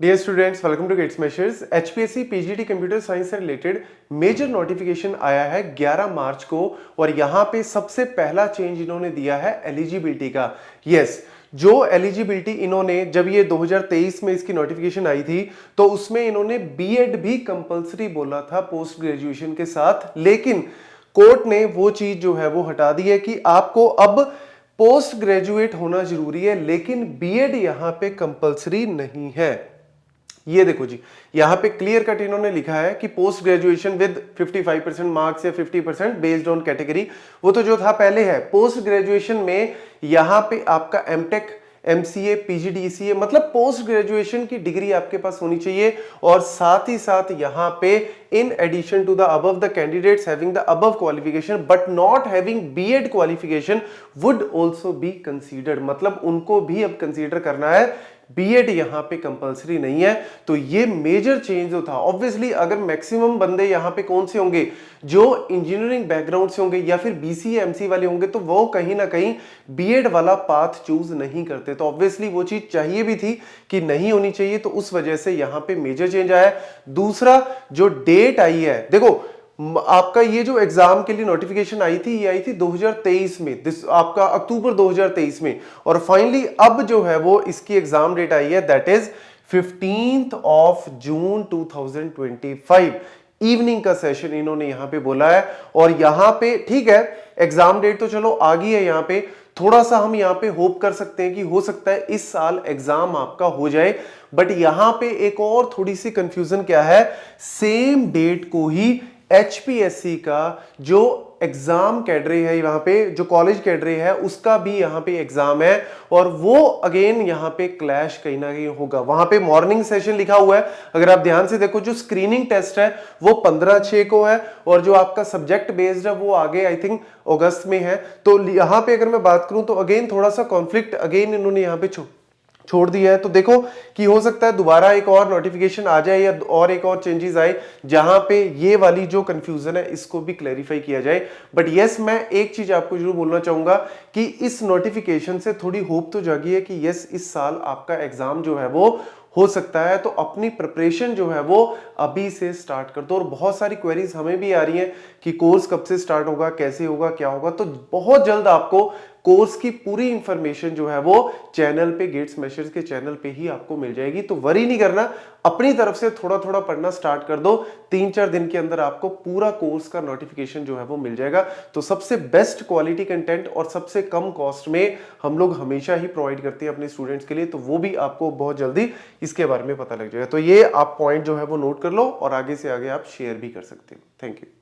Dear students, welcome to gate smashers. HPSC PGT computer science से related major notification आया है 11 मार्च को और यहां पे सबसे पहला चेंज इन्होंने दिया है एलिजिबिलिटी का। यस, जो एलिजिबिलिटी इन्होंने जब ये 2023 में इसकी नोटिफिकेशन आई थी तो उसमें इन्होंने बीएड भी कंपलसरी बोला था पोस्ट ग्रेजुएशन के साथ, लेकिन कोर्ट ने वो चीज जो है वो हटा दी है कि आपको अब पोस्ट ग्रेजुएट होना जरूरी है, लेकिन बीएड यहां पे कंपलसरी नहीं है। ये देखो जी, यहां पे क्लियर कट इन्होंने लिखा है कि पोस्ट ग्रेजुएशन विद 55% मार्क्स या 50% बेस्ड ऑन कैटेगरी, वो तो जो था पहले है। पोस्ट ग्रेजुएशन में यहां पे आपका एमटेक, एमसीए, पीजीडीसीए मतलब पोस्ट ग्रेजुएशन की डिग्री आपके पास होनी चाहिए। और साथ ही साथ यहां पे in addition to the above the candidates having the above qualification but not having BEd qualification would also be considered, मतलब उनको भी अब कंसीडर करना है। बीएड यहां पे कंपलसरी नहीं है। तो ये मेजर चेंज जो था, ऑब्वियसली अगर मैक्सिमम बंदे यहां पे कौन से होंगे, जो इंजीनियरिंग बैकग्राउंड से होंगे या फिर बीसीए एमसी वाले होंगे, तो वो कहीं ना कहीं बीएड वाला पाथ चूज नहीं करते। तो ऑब्वियसली वो चीज चाहिए भी थी कि नहीं होनी चाहिए, तो उस वजह से यहां पे मेजर चेंज आया है। दूसरा जो डेट आई है, देखो आपका ये जो एग्जाम के लिए नोटिफिकेशन आई थी, ये आई थी 2023 में, आपका अक्टूबर 2023 में, और फाइनली अब जो है वो इसकी एग्जाम डेट आई है, that is 15th of June 2025। Evening का सेशन इन्होंने यहां पे बोला है। और यहां पे ठीक है, एग्जाम डेट तो चलो आ गई है। यहां पे थोड़ा सा हम यहां पे होप कर सकते हैं कि हो सकता है इस साल एग्जाम आपका हो जाए, बट यहां पे एक और थोड़ी सी कंफ्यूजन क्या है, सेम डेट को ही एचपीएससी का जो एग्जाम कैडरे है, वहां पे जो कॉलेज कैडरे है उसका भी यहां पे एग्जाम है, और वो अगेन यहां पे क्लैश कहीं ना कहीं होगा। वहां पे मॉर्निंग सेशन लिखा हुआ है, अगर आप ध्यान से देखो जो स्क्रीनिंग टेस्ट है वो 15/6 को है, और जो आपका सब्जेक्ट बेस्ड है वो आगे आई थिंक अगस्त में है। तो यहां पे अगर मैं बात करूं तो अगेन थोड़ा सा कॉन्फ्लिक्ट अगेन इन्होंने यहां पे छोड़ दिया है। तो देखो कि हो सकता है दोबारा एक और नोटिफिकेशन आ जाए या और एक और चेंजेस आए जहां पे ये वाली जो कंफ्यूजन है इसको भी क्लैरिफाई किया जाए। बट यस, मैं एक चीज आपको जरूर बोलना चाहूंगा कि इस नोटिफिकेशन से थोड़ी होप तो जागी है कि यस, इस साल आपका एग्जाम जो है वो हो सकता है। तो अपनी प्रिपरेशन जो है वो अभी से स्टार्ट कर दो। और बहुत सारी क्वेरीज हमें भी आ रही हैं कि कोर्स कब से स्टार्ट होगा, कैसे होगा, क्या होगा। तो बहुत जल्द आपको कोर्स की पूरी इंफॉर्मेशन जो है वो चैनल पे, गेट्स मेशर्स के चैनल पे ही आपको मिल जाएगी। तो वरी नहीं करना, अपनी तरफ से थोड़ा थोड़ा पढ़ना स्टार्ट कर दो। 3-4 दिन के अंदर आपको पूरा कोर्स का नोटिफिकेशन जो है वो मिल जाएगा। तो सबसे बेस्ट क्वालिटी कंटेंट और सबसे कम कॉस्ट में हम लोग हमेशा ही प्रोवाइड करते हैं अपने स्टूडेंट्स के लिए। तो वो भी आपको बहुत जल्दी इसके बारे में पता लग जाएगा। तो ये आप पॉइंट जो है वो नोट कर लो और आगे से आगे आप शेयर भी कर सकते हो। Thank you.